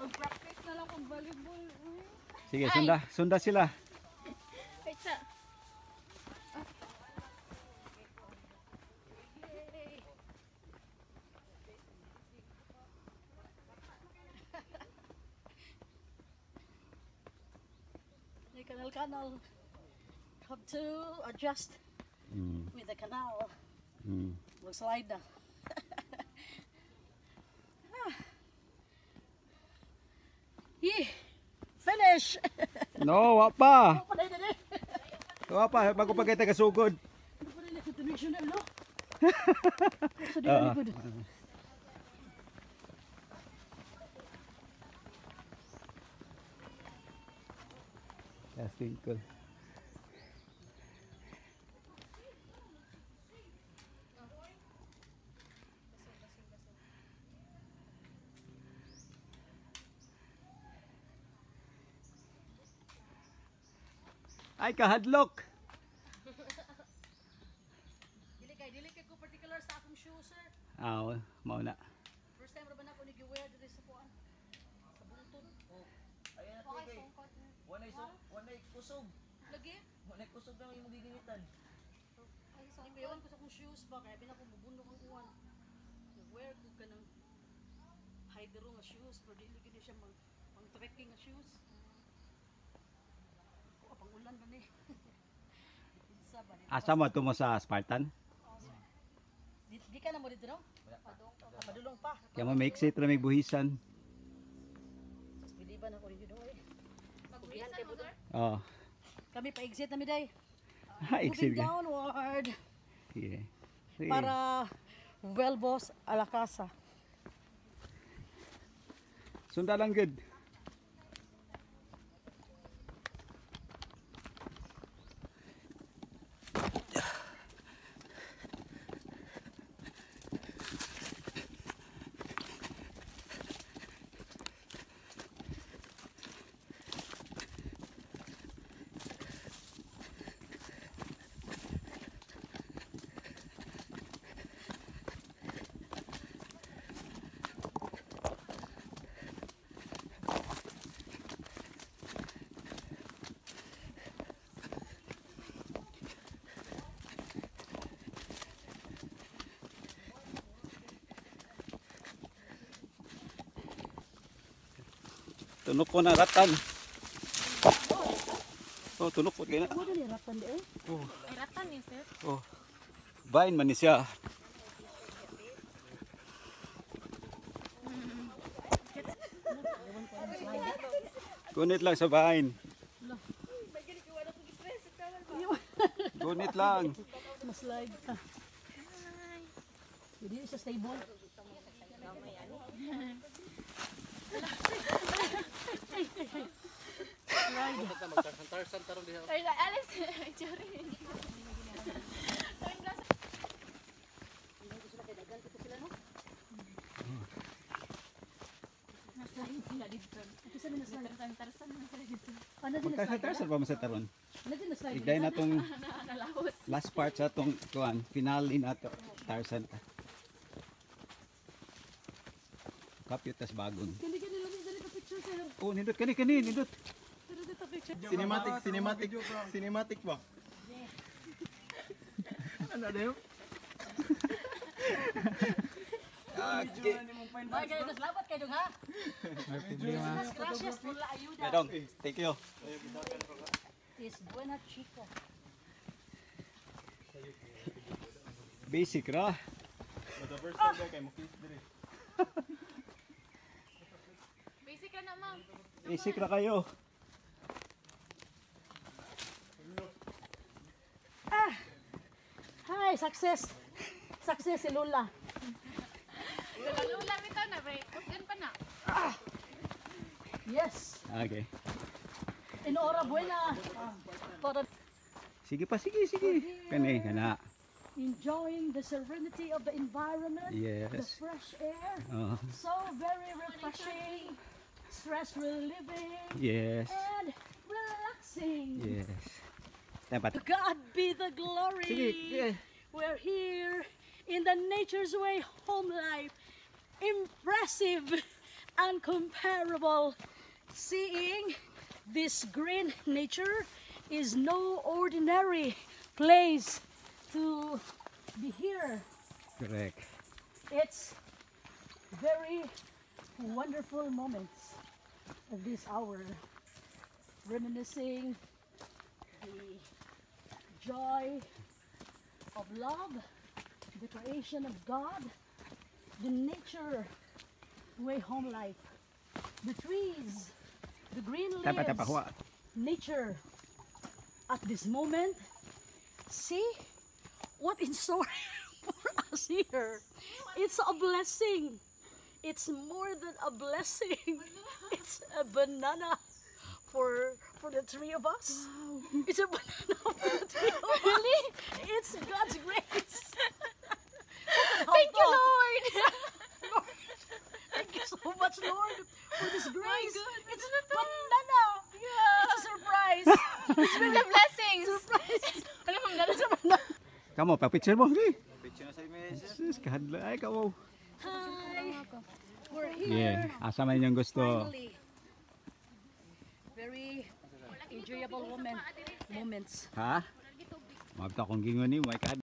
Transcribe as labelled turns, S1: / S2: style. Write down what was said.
S1: Mag-practice na lang kung volleyball.
S2: Sige, sunda sila.
S1: Wait sa. Canal. Have to adjust with the canal. We'll slide na. Finish!
S2: No, wapa! Wapa, bago pa kita kasugod. Casting ko. Ay, kahadlok!
S1: Dili kay ko particular sa akong shoes, sir.
S2: Oo, mauna.
S1: First time ra ba na ko nigi-wear diri sa kuan? Sa bungtod.
S3: Oh. Ayan na kay. Wanay kusog.
S1: Lagi?
S3: Wanay kusog na yung magiginitan.
S1: Hindi ko sa akong shoes ba kaya bin ako mubundok ang kuan. Wear ko kanang hydro nga shoes pero dili gid siya pang trekking nga shoes. Pang ulan ba ni?
S2: Asa mo tumo sa Spartan?
S1: Di ka na mo dito no? Padulong pa.
S2: Kaya mo make sit ra may buhisan.
S1: Biliban ako dito eh. Magbuhisan kay budol.
S2: Oh.
S1: Kami pa exit na mi day.
S2: Exit
S1: Moving downward.
S2: Yeah.
S1: Para Vuelvos a la casa.
S2: Sunda lang good. Tunok ko na ratan. Oh, tunok po kaya na.
S1: Ano ni ratan di eh?
S2: Oh.
S1: Ay ratan ni sir.
S2: Oh. Bain man ni siya. Gunit lang sa bain. Gunit lang.
S1: Maslide ka. Hindi siya stable.
S4: Ay, alis. Sorry. Naslain sila dito.
S1: Kasi na slide.
S4: Tarsan na sila dito.
S1: Ano din na slide?
S2: Tarsa ba masataron?
S1: Ano din na slide?
S2: Igday na tong
S4: Nalahos.
S2: last part sa tong kuan, finale na to. Tarsan ka. Kapit tas bagon.
S1: Kani lang dali ka picture sir.
S2: Oh, nindot kani nindot.
S1: Pero dito picture.
S3: Cinematic ba? Ano na yun?
S1: Bagay na salamat kayo dong ha. Mas gracias por la ayuda.
S2: Medong, thank you.
S1: Es buena chica.
S2: Basic ra.
S3: The first time kay mo kiss dire.
S4: Basic ka na, ma'am.
S2: Basic ra kayo.
S1: Hi, success. Success si Lola.
S4: Lula bitaw na, break. Yan pa na.
S1: Yes.
S2: Okay.
S1: Enhorabuena. Para
S2: Sige pa, sige. Kani, kana.
S1: enjoying the serenity of the environment, the
S2: Yes.
S1: fresh air.
S2: Oh,
S1: So very refreshing, stress relieving,
S2: yes.
S1: and relaxing.
S2: Yes. Dapat.
S1: To God be the glory.
S2: Sige.
S1: We're here in the nature's way home life. Impressive uncomparable. Seeing this green nature is no ordinary place to be here.
S2: Correct.
S1: It's very wonderful moments of this hour, reminiscing the joy of love, the creation of God, the nature, way home life, the trees, the green
S2: Tapa,
S1: leaves,
S2: huwa.
S1: nature. At this moment, see what in store for us here. It's a blessing. It's more than a blessing. It's a banana for the three of us. Wow. It's a banana for the three of us. Really? It's God's grace.
S4: Thank you, Lord.
S1: Lord. Thank you so much, Lord, for this grace.
S4: goodness.
S1: It's banana.
S4: Yeah.
S1: It's a surprise.
S4: It's the blessings.
S1: Surprise.
S4: Ano bang dala?
S2: Kamu, pa-picture mo. Sige.
S3: Picture na sa image.
S2: Sus, kahadla. Ay, kamu.
S1: Hi. We're here.
S2: Yeah, asa man yung gusto.
S1: Finally. Very enjoyable moments.
S2: Ha? Mabta kong gingon ni mo, ay kahadla.